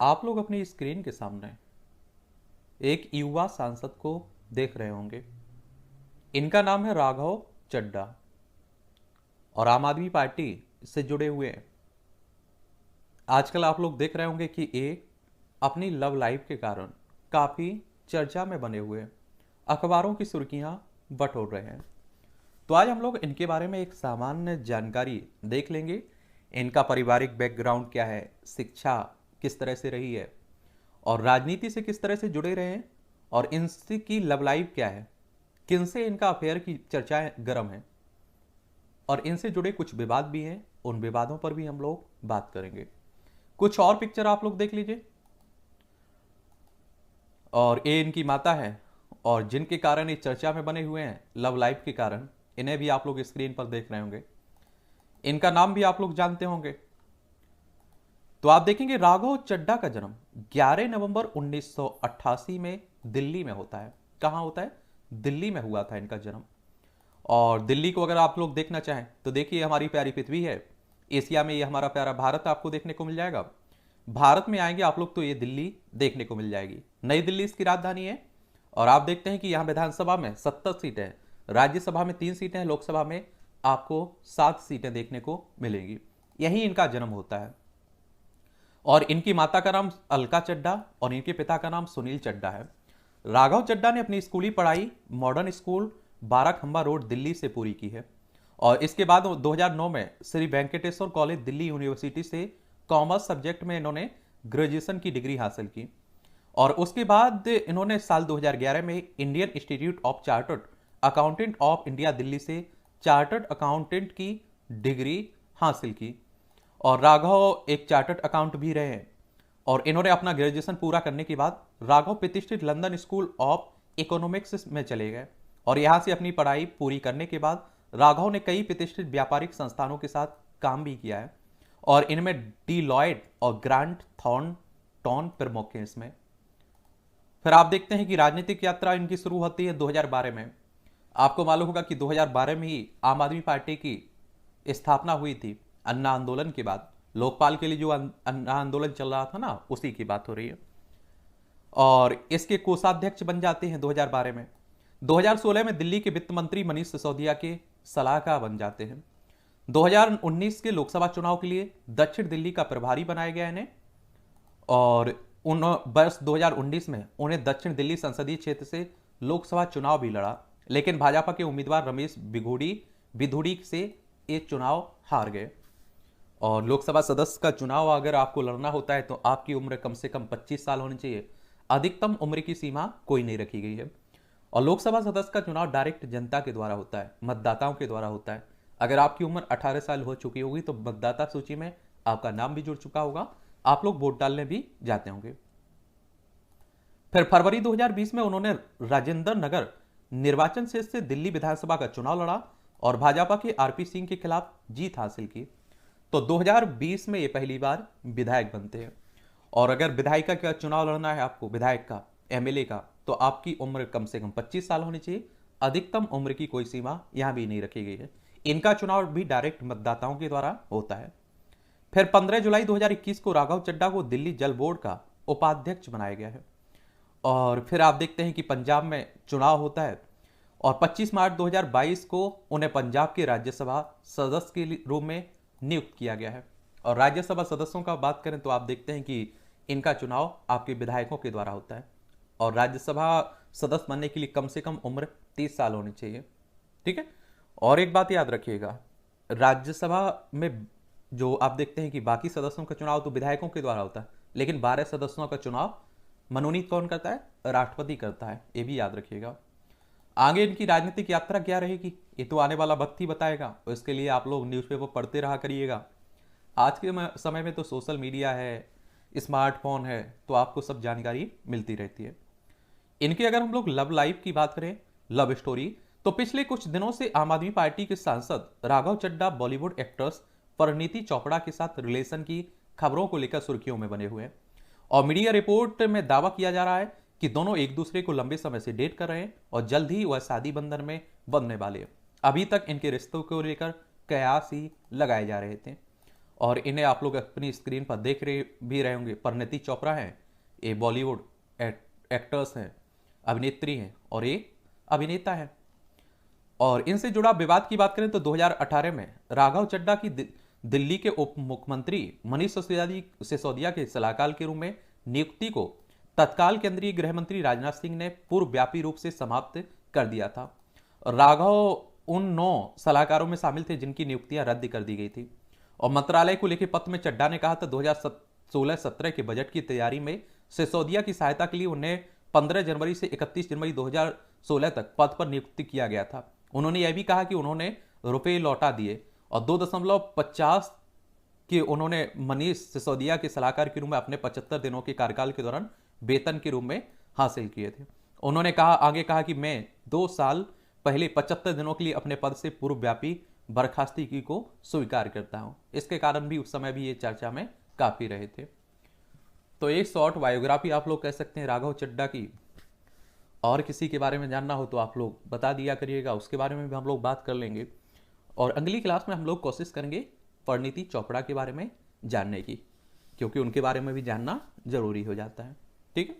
आप लोग अपनी स्क्रीन के सामने एक युवा सांसद को देख रहे होंगे। इनका नाम है राघव चड्ढा और आम आदमी पार्टी से जुड़े हुए हैं। आजकल आप लोग देख रहे होंगे कि ये अपनी लव लाइफ के कारण काफ़ी चर्चा में बने हुए हैं, अखबारों की सुर्खियां बटोर रहे हैं। तो आज हम लोग इनके बारे में एक सामान्य जानकारी देख लेंगे। इनका पारिवारिक बैकग्राउंड क्या है, शिक्षा किस तरह से रही है और राजनीति से किस तरह से जुड़े रहे हैं और इनसे की लव लाइफ क्या है, किनसे इनका अफेयर की चर्चाएं गर्म है और इनसे जुड़े कुछ विवाद भी हैं। उन विवादों पर भी हम लोग बात करेंगे। कुछ और पिक्चर आप लोग देख लीजिए। और ये इनकी माता है और जिनके कारण ये चर्चा में बने हुए हैं लव लाइफ के कारण, इन्हें भी आप लोग स्क्रीन पर देख रहे होंगे। इनका नाम भी आप लोग जानते होंगे। तो आप देखेंगे राघव चड्ढा का जन्म 11 नवंबर 1988 में दिल्ली में होता है। कहाँ होता है? दिल्ली में हुआ था इनका जन्म। और दिल्ली को अगर आप लोग देखना चाहें तो देखिए, हमारी प्यारी पृथ्वी है। एशिया में ये हमारा प्यारा भारत आपको देखने को मिल जाएगा। भारत में आएंगे आप लोग तो ये दिल्ली देखने को मिल जाएगी। नई दिल्ली इसकी राजधानी है। और आप देखते हैं कि यहाँ विधानसभा में 70 सीटें हैं, राज्यसभा में 3 सीटें हैं, लोकसभा में आपको 7 सीटें देखने को मिलेंगी। यही इनका जन्म होता है। और इनकी माता का नाम अलका चड्ढा और इनके पिता का नाम सुनील चड्ढा है। राघव चड्ढा ने अपनी स्कूली पढ़ाई modern school Barakhamba road Delhi से पूरी की है। और इसके बाद 2009 में श्री वेंकटेश्वर कॉलेज दिल्ली यूनिवर्सिटी से कॉमर्स सब्जेक्ट में इन्होंने ग्रेजुएशन की डिग्री हासिल की। और उसके बाद इन्होंने साल 2011 में Indian institute of chartered accountant of India Delhi से चार्टर्ड अकाउंटेंट की डिग्री हासिल की। और राघव एक चार्टर्ड अकाउंट भी रहे हैं। और इन्होंने अपना ग्रेजुएशन पूरा करने के बाद राघव प्रतिष्ठित लंदन स्कूल ऑफ इकोनॉमिक्स में चले गए। और यहाँ से अपनी पढ़ाई पूरी करने के बाद राघव ने कई प्रतिष्ठित व्यापारिक संस्थानों के साथ काम भी किया है। और इनमें डीलॉयट और ग्रांट थॉर्नटन प्रमुख हैं इसमें। फिर आप देखते हैं कि राजनीतिक यात्रा इनकी शुरू होती है 2012 में। आपको मालूम होगा कि 2012 में ही आम आदमी पार्टी की स्थापना हुई थी। अन्ना आंदोलन के बाद लोकपाल के लिए जो अन्ना आंदोलन चल रहा था ना, उसी की बात हो रही है। और इसके कोषाध्यक्ष बन जाते हैं 2012 में। 2016 में दिल्ली के वित्त मंत्री मनीष सिसोदिया के सलाहकार बन जाते हैं। 2019 के लोकसभा चुनाव के लिए दक्षिण दिल्ली का प्रभारी बनाया गया इन्हें। और उन वर्ष 2019 में उन्हें दक्षिण दिल्ली संसदीय क्षेत्र से लोकसभा चुनाव भी लड़ा, लेकिन भाजपा के उम्मीदवार रमेश बिधूड़ी से ये चुनाव हार गए। और लोकसभा सदस्य का चुनाव अगर आपको लड़ना होता है तो आपकी उम्र कम से कम 25 साल होनी चाहिए। अधिकतम उम्र की सीमा कोई नहीं रखी गई है। और लोकसभा सदस्य का चुनाव डायरेक्ट जनता के द्वारा होता है, मतदाताओं के द्वारा होता है। अगर आपकी उम्र 18 साल हो चुकी होगी तो मतदाता सूची में आपका नाम भी जुड़ चुका होगा, आप लोग वोट डालने भी जाते होंगे। फिर फरवरी 2020 में उन्होंने राजेंद्र नगर निर्वाचन क्षेत्र से दिल्ली विधानसभा का चुनाव लड़ा और भाजपा के आरपी सिंह के खिलाफ जीत हासिल की। तो 2020 में ये पहली बार विधायक बनते हैं। और अगर विधायिका का चुनाव लड़ना है आपको, विधायक का, एमएलए का, तो आपकी उम्र कम से कम 25 साल होनी चाहिए। अधिकतम उम्र की कोई सीमा यहां भी नहीं रखी गई है। इनका चुनाव भी डायरेक्ट मतदाताओं के द्वारा होता है। फिर 15 जुलाई 2021 को राघव चड्ढा को दिल्ली जल बोर्ड का उपाध्यक्ष बनाया गया है। और फिर आप देखते हैं कि पंजाब में चुनाव होता है और 25 मार्च 2022 को उन्हें पंजाब के राज्यसभा सदस्य के रूप में नियुक्त किया गया है। और राज्यसभा सदस्यों का बात करें तो आप देखते हैं कि इनका चुनाव आपके विधायकों के द्वारा होता है। और राज्यसभा सदस्य बनने के लिए कम से कम उम्र 30 साल होनी चाहिए। ठीक है। और एक बात याद रखिएगा, राज्यसभा में जो आप देखते हैं कि बाकी सदस्यों का चुनाव तो विधायकों के द्वारा होता है, लेकिन 12 सदस्यों का चुनाव मनोनीत कौन करता है? राष्ट्रपति करता है। ये भी याद रखिएगा। आगे इनकी राजनीतिक यात्रा क्या रहेगी ये तो आने वाला वक्त ही बताएगा। और इसके लिए आप लोग न्यूज़पेपर पढ़ते रहा करिएगा। आज के समय में तो सोशल मीडिया है, स्मार्टफोन है, तो आपको सब जानकारी मिलती रहती है। इनकी अगर हम लोग लव लाइफ की बात करें, लव स्टोरी, तो पिछले कुछ दिनों से आम आदमी पार्टी के सांसद राघव चड्ढा बॉलीवुड एक्ट्रेस परिणीति चोपड़ा के साथ रिलेशन की खबरों को लेकर सुर्खियों में बने हुए हैं। और मीडिया रिपोर्ट में दावा किया जा रहा है कि दोनों एक दूसरे को लंबे समय से डेट कर रहे हैं और जल्द ही वह शादी बंधन में बंधने वाले हैं। अभी तक इनके रिश्तों को लेकर कयास ही लगाए जा रहे थे। और इन्हें आप लोग अपनी स्क्रीन पर देख रहे भी रहे होंगे। परिणीति चोपड़ा हैं, ये बॉलीवुड एक्टर्स हैं, अभिनेत्री हैं, और ये अभिनेता है। और इनसे जुड़ा विवाद की बात करें तो 2018 में राघव चड्ढा की दिल्ली के उप मुख्यमंत्री मनीष सिसोदिया के सलाहकार के रूप में नियुक्ति को तत्काल केंद्रीय गृह मंत्री राजनाथ सिंह ने पूर्वव्यापी रूप से समाप्त कर दिया था। राघव उन 9 सलाहकारों में शामिल थे जिनकी नियुक्तियां रद्द कर दी गई थी। और मंत्रालय को लिखे पत्र में चड्ढा ने कहा था 2016-17 के बजट की तैयारी में सिसोदिया की सहायता के लिए उन्हें 15 जनवरी से 31 जनवरी 2016 तक पद पर नियुक्त किया गया था। उन्होंने यह भी कहा कि उन्होंने रुपए लौटा दिए और 2.50 कि उन्होंने मनीष सिसोदिया के सलाहकार के रूप में अपने 75 दिनों के कार्यकाल के दौरान वेतन के रूप में हासिल किए थे। उन्होंने आगे कहा कि मैं 2 साल पहले 75 दिनों के लिए अपने पद से पूर्वव्यापी बर्खास्तगी को स्वीकार करता हूं। इसके कारण भी उस समय भी ये चर्चा में काफी रहे थे। तो एक शॉर्ट बायोग्राफी आप लोग कह सकते हैं राघव चड्ढा की। और किसी के बारे में जानना हो तो आप लोग बता दिया करिएगा, उसके बारे में भी हम लोग बात कर लेंगे। और अगली क्लास में हम लोग कोशिश करेंगे परिणीति चोपड़ा के बारे में जानने की, क्योंकि उनके बारे में भी जानना जरूरी हो जाता है। ठीक है।